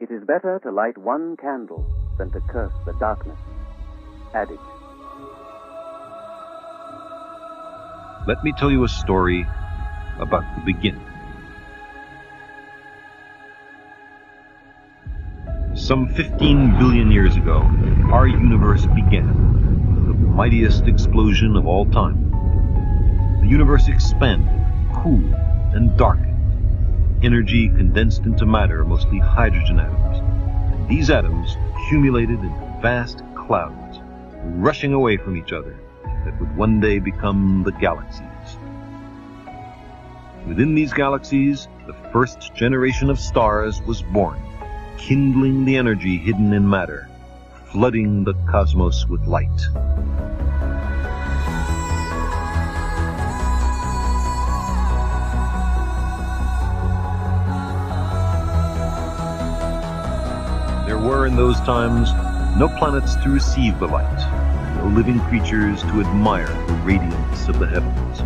It is better to light one candle than to curse the darkness. Adage. Let me tell you a story about the beginning. Some 15 billion years ago, our universe began, the mightiest explosion of all time. The universe expanded, cooled, and darkened. Energy condensed into matter, mostly hydrogen atoms. And these atoms accumulated into vast clouds, rushing away from each other, that would one day become the galaxies. Within these galaxies, the first generation of stars was born, kindling the energy hidden in matter, flooding the cosmos with light. There were in those times no planets to receive the light, no living creatures to admire the radiance of the heavens.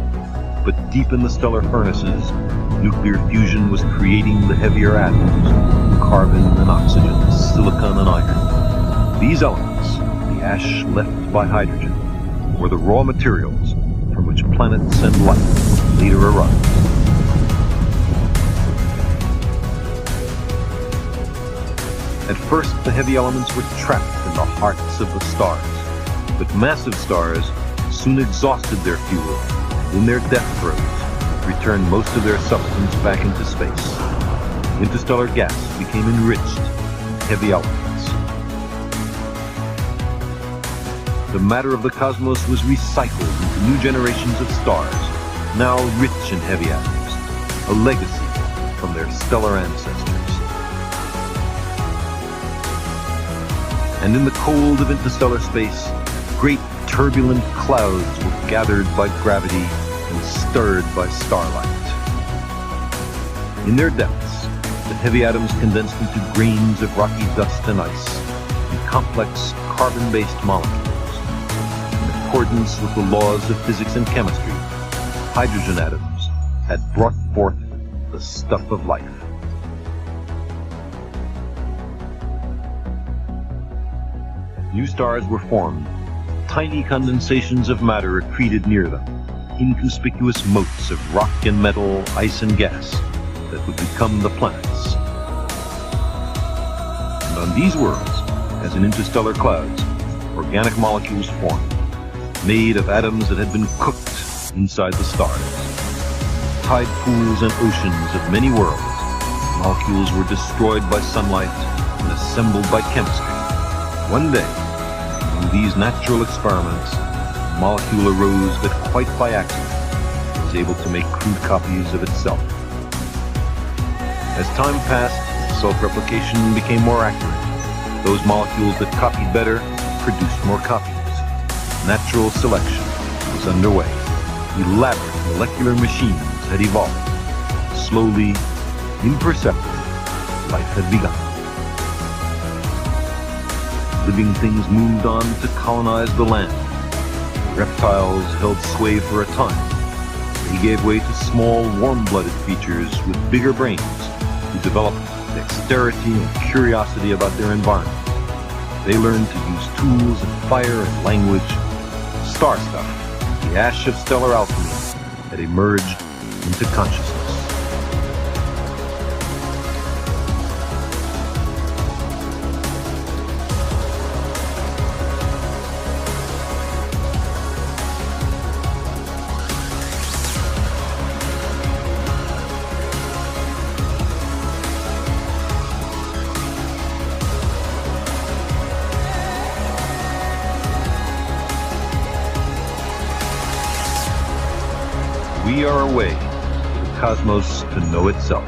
But deep in the stellar furnaces, nuclear fusion was creating the heavier atoms, carbon and oxygen, silicon and iron. These elements, the ash left by hydrogen, were the raw materials from which planets and life later arrived. At first, the heavy elements were trapped in the hearts of the stars, but massive stars soon exhausted their fuel, and in their death throes, returned most of their substance back into space. Interstellar gas became enriched in heavy elements. The matter of the cosmos was recycled into new generations of stars, now rich in heavy atoms, a legacy from their stellar ancestors. And in the cold of interstellar space, great turbulent clouds were gathered by gravity and stirred by starlight. In their depths, the heavy atoms condensed into grains of rocky dust and ice, and complex carbon-based molecules. In accordance with the laws of physics and chemistry, hydrogen atoms had brought forth the stuff of life. New stars were formed. Tiny condensations of matter accreted near them, inconspicuous motes of rock and metal, ice and gas that would become the planets. And on these worlds, as in interstellar clouds, organic molecules formed, made of atoms that had been cooked inside the stars. Tide pools and oceans of many worlds, molecules were destroyed by sunlight and assembled by chemistry. One day, from these natural experiments, a molecule arose that quite by accident was able to make crude copies of itself. As time passed, self-replication became more accurate. Those molecules that copied better produced more copies. Natural selection was underway. Elaborate molecular machines had evolved. Slowly, imperceptibly, life had begun. Living things moved on to colonize the land. Reptiles held sway for a time. They gave way to small, warm-blooded creatures with bigger brains who developed dexterity and curiosity about their environment. They learned to use tools and fire and language. Star stuff, the ash of stellar alchemy, had emerged into consciousness. We are a way for the cosmos to know itself.